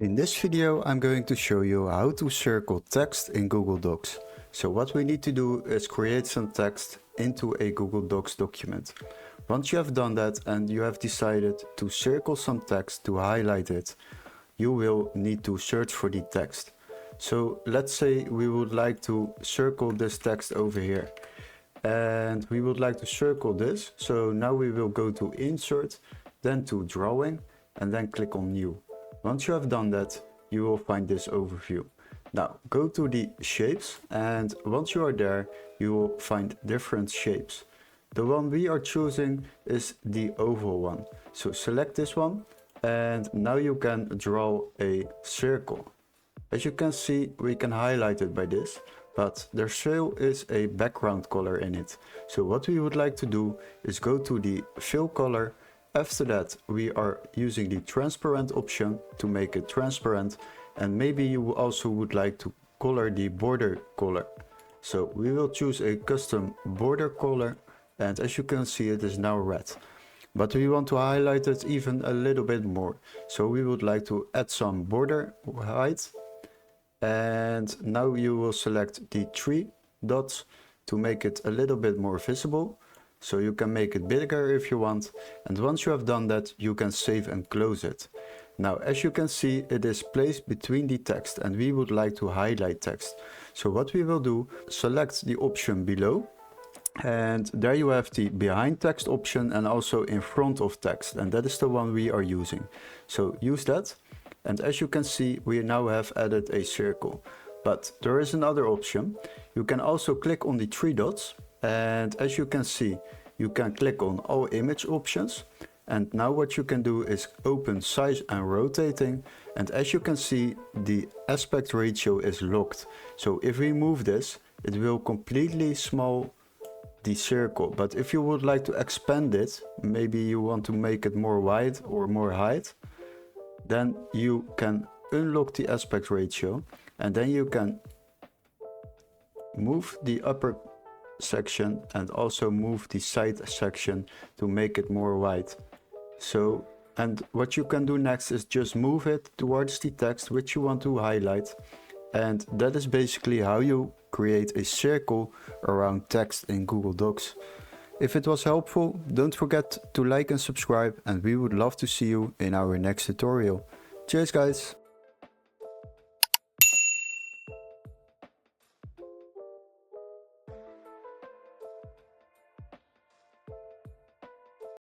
In this video, I'm going to show you how to circle text in Google Docs. So what we need to do is create some text into a Google Docs document. Once you have done that and you have decided to circle some text to highlight it, you will need to search for the text. So let's say we would like to circle this text over here. And we would like to circle this. So now we will go to Insert, then to Drawing, and then click on New. Once you have done that, you will find this overview. Now go to the shapes, and once you are there, you will find different shapes. The one we are choosing is the oval one. So select this one, and now you can draw a circle. As you can see, we can highlight it by this, but there still is a background color in it. So what we would like to do is go to the fill color. After that, we are using the transparent option to make it transparent, and maybe you also would like to color the border color. So we will choose a custom border color, and as you can see, it is now red. But we want to highlight it even a little bit more. So we would like to add some border height. And now you will select the 3 dots to make it a little bit more visible. So you can make it bigger if you want, and once you have done that, you can save and close it. Now as you can see, it is placed between the text, and we would like to highlight text. So what we will do, select the option below, and there you have the behind text option and also in front of text, and that is the one we are using. So use that, and as you can see, we now have added a circle. But there is another option. You can also click on the 3 dots. And as you can see, you can click on all image options, and now what you can do is open size and rotating, and as you can see, the aspect ratio is locked. So if we move this, it will completely small the circle. But if you would like to expand it, maybe you want to make it more wide or more height, then you can unlock the aspect ratio, and then you can move the upper section and also move the side section to make it more wide. So, and what you can do next is just move it towards the text which you want to highlight, and that is basically how you create a circle around text in Google Docs. If it was helpful, don't forget to like and subscribe, and we would love to see you in our next tutorial. Cheers guys!